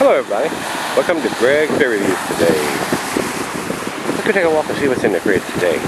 Hello everybody, welcome to Gregsbeerreviews today. Let's go take a walk and see what's in the fridge today.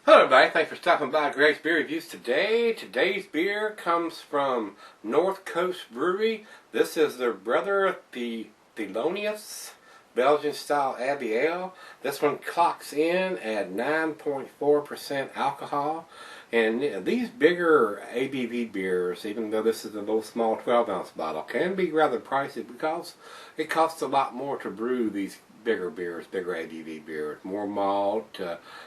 Hello everybody, thanks for stopping by Gregsbeerreviews today. Today's beer comes from North Coast Brewery. This is their brother, the Thelonious Belgian style Abbey Ale. This one clocks in at 9.4% alcohol. And these bigger ABV beers, even though this is a little small 12-ounce bottle, can be rather pricey because it costs a lot more to brew these bigger beers, bigger ABV beers, more malt.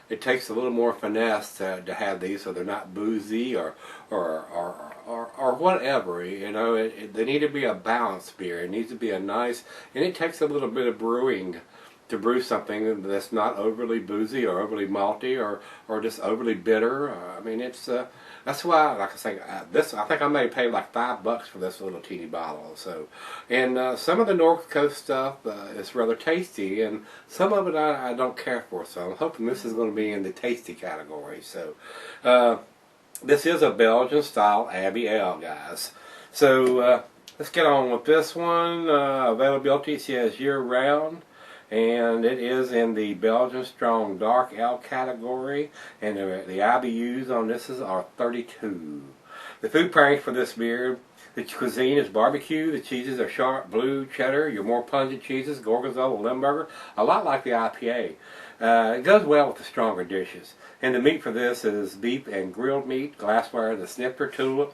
It takes a little more finesse to have these, so they're not boozy or whatever. You know, they need to be a balanced beer. It needs to be a nice, and it takes a little bit of brewing to brew something that's not overly boozy or overly malty or just overly bitter. I mean, it's that's why, like I say, this I think I may pay like $5 for this little teeny bottle. So, and some of the North Coast stuff is rather tasty, and some of it I don't care for. So I'm hoping this is going to be in the tasty category. So, this is a Belgian style Abbey Ale, guys. So let's get on with this one. Availability says year round. And it is in the Belgian Strong Dark Ale category, and the IBUs on this are 32. The food pairings for this beer, the cuisine is barbecue, the cheeses are sharp blue cheddar, your more pungent cheeses, Gorgonzola, Limburger, a lot like the IPA. It goes well with the stronger dishes. And the meat for this is beef and grilled meat, glassware, the snifter tulip,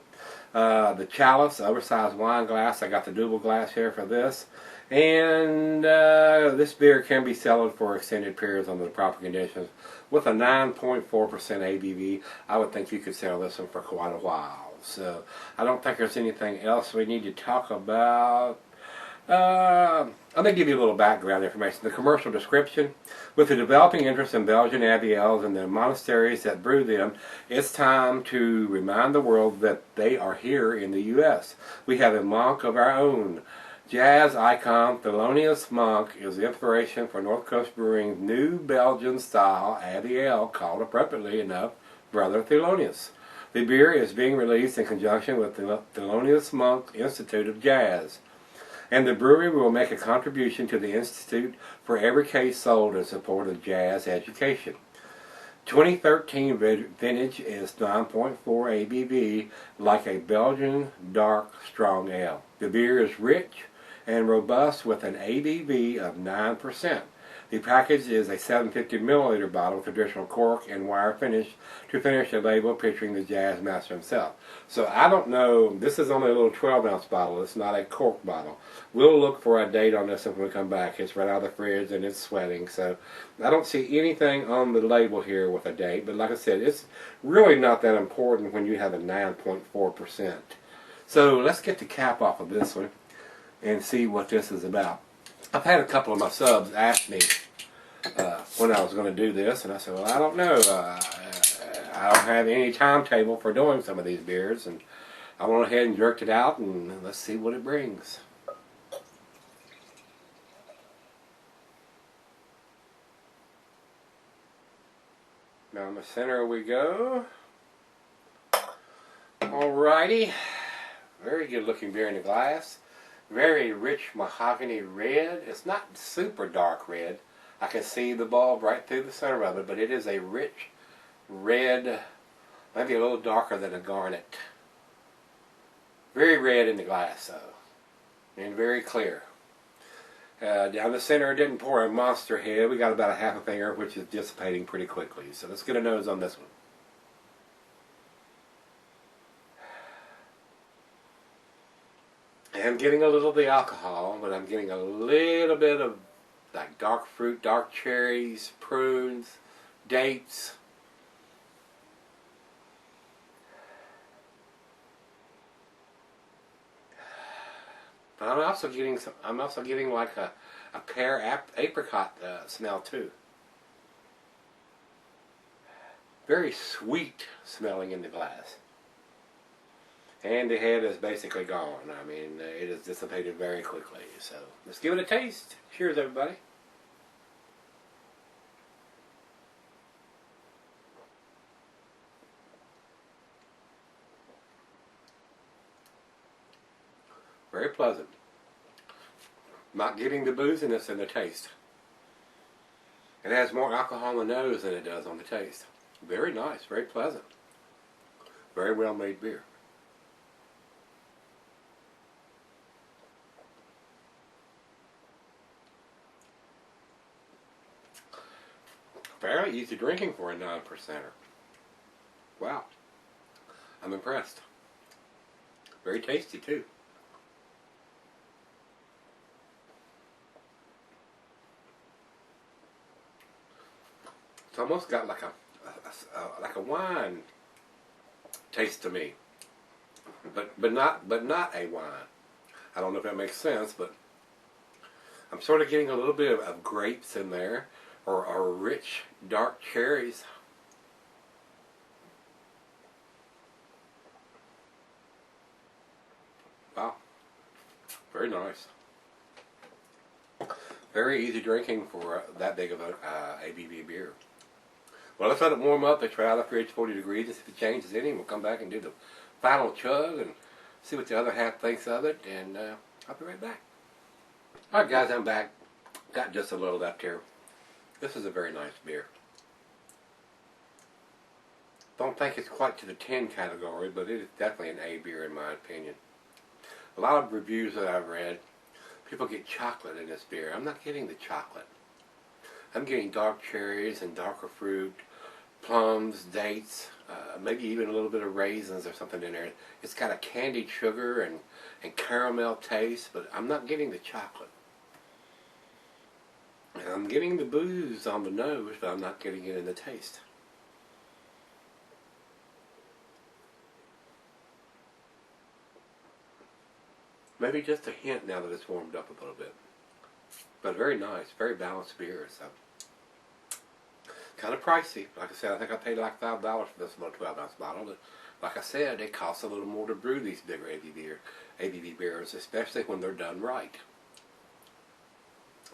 the chalice, oversized wine glass. I got the double glass here for this. And this beer can be sold for extended periods under the proper conditions. With a 9.4% ABV, I would think you could sell this one for quite a while. So I don't think there's anything else we need to talk about. I'm going to give you a little background information. The commercial description: with the developing interest in Belgian Abbey Ales and the monasteries that brew them, it's time to remind the world that they are here in the U.S. We have a monk of our own. Jazz icon Thelonious Monk is the inspiration for North Coast Brewing's new Belgian-style Abbey Ale called, appropriately enough, Brother Thelonious. The beer is being released in conjunction with the Thelonious Monk Institute of Jazz, and the brewery will make a contribution to the Institute for every case sold in support of jazz education. 2013 vintage is 9.4 ABV, like a Belgian dark strong ale. The beer is rich and robust with an ABV of 9%. The package is a 750 milliliter bottle with traditional cork and wire finish to finish a label picturing the jazz master himself. So I don't know, this is only a little 12-ounce bottle, it's not a cork bottle. We'll look for a date on this when we come back. It's right out of the fridge and it's sweating, so I don't see anything on the label here with a date, but like I said, it's really not that important when you have a 9.4%. So let's get the cap off of this one and see what this is about. I've had a couple of my subs ask me when I was going to do this, and I said, well, I don't know. I don't have any timetable for doing some of these beers, and I went ahead and jerked it out, and let's see what it brings. Down the center we go. Alrighty. Very good looking beer in the glass. Very rich mahogany red. It's not super dark red. I can see the bulb right through the center of it, but it is a rich red, maybe a little darker than a garnet. Very red in the glass though, and very clear. Down the center it didn't pour a monster head. We got about a half a finger, which is dissipating pretty quickly. So let's get a nose on this one. I'm getting a little of the alcohol, but I'm getting a little bit of like dark fruit, dark cherries, prunes, dates. But I'm also getting like a pear apricot smell too. Very sweet smelling in the glass. And the head is basically gone. I mean, it is dissipated very quickly. So let's give it a taste. Cheers, everybody. Very pleasant. Not getting the booziness in the taste. It has more alcohol on the nose than it does on the taste. Very nice, very pleasant. Very well made beer. Fairly easy drinking for a 9%er. Wow. I'm impressed. Very tasty too. It's almost got like a wine taste to me, but not a wine. I don't know if that makes sense, but I'm sort of getting a little bit of grapes in there, or rich dark cherries. Wow, very nice. Very easy drinking for that big of a ABV beer. Well, let's let it warm up. Let's try out after it's 40 degrees. And if it changes any, we'll come back and do the final chug and see what the other half thinks of it. And I'll be right back. All right, guys, I'm back. Got just a little left here. This is a very nice beer. Don't think it's quite to the 10 category, but it is definitely an A beer in my opinion. A lot of reviews that I've read, people get chocolate in this beer. I'm not getting the chocolate. I'm getting dark cherries and darker fruit, plums, dates, maybe even a little bit of raisins or something in there. It's got a candied sugar and caramel taste, but I'm not getting the chocolate. And I'm getting the booze on the nose, but I'm not getting it in the taste. Maybe just a hint now that it's warmed up a little bit. But very nice, very balanced beer. So kind of pricey. Like I said, I think I paid like $5 for this little 12-ounce bottle. But like I said, it costs a little more to brew these bigger ABV beers, especially when they're done right.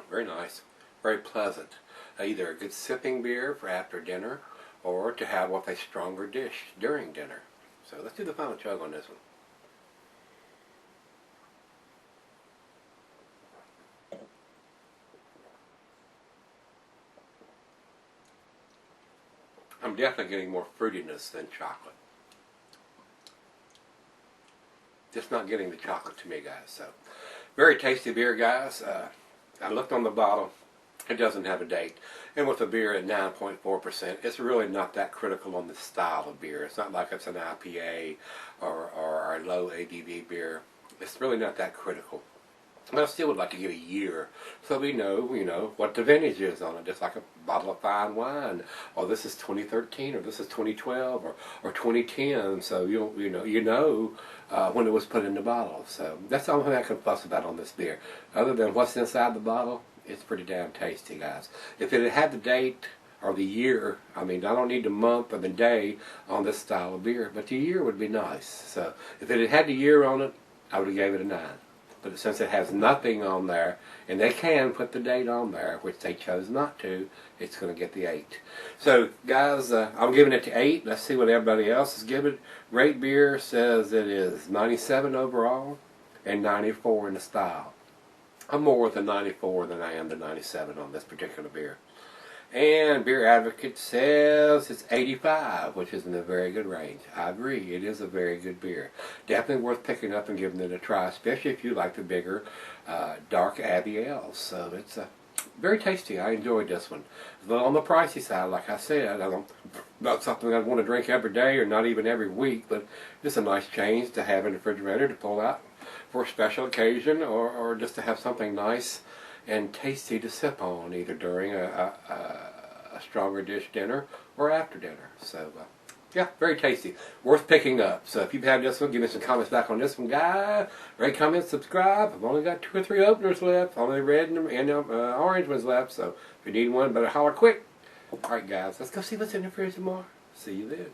Very nice, very pleasant. Either a good sipping beer for after dinner, or to have with a stronger dish during dinner. So let's do the final chug on this one. I'm definitely getting more fruitiness than chocolate. Just not getting the chocolate to me, guys. So, very tasty beer, guys. I looked on the bottle. It doesn't have a date. And with a beer at 9.4%, it's really not that critical on the style of beer. It's not like it's an IPA or a low ABV beer. It's really not that critical. But I still would like to give a year, so we know, what the vintage is on it, just like a bottle of fine wine. Or this is 2013, or this is 2012, or 2010. So you know when it was put in the bottle. So that's the only thing I can fuss about on this beer. Other than what's inside the bottle, it's pretty damn tasty, guys. If it had the date or the year, I mean, I don't need the month or the day on this style of beer, but the year would be nice. So if it had the year on it, I would have gave it a 9. But since it has nothing on there, and they can put the date on there, which they chose not to, it's going to get the 8. So, guys, I'm giving it to 8. Let's see what everybody else is giving. Rate Beer says it is 97 overall and 94 in the style. I'm more with the 94 than I am the 97 on this particular beer. And Beer Advocate says it's 85, which is in a very good range. I agree, it is a very good beer. Definitely worth picking up and giving it a try, especially if you like the bigger, dark Abbey ales. So it's very tasty. I enjoyed this one. It's a little on the pricey side, like I said. Not something I'd want to drink every day or not even every week, but it's a nice change to have in the refrigerator to pull out for a special occasion, or just to have something nice and tasty to sip on, either during a stronger dish dinner or after dinner. So, yeah, very tasty. Worth picking up. So if you've had this one, give me some comments back on this one, guys. Rate, comment, subscribe. I've only got 2 or 3 openers left. Only red and orange ones left. So if you need one, better holler quick. Alright, guys, let's go see what's in the fridge tomorrow. See you then.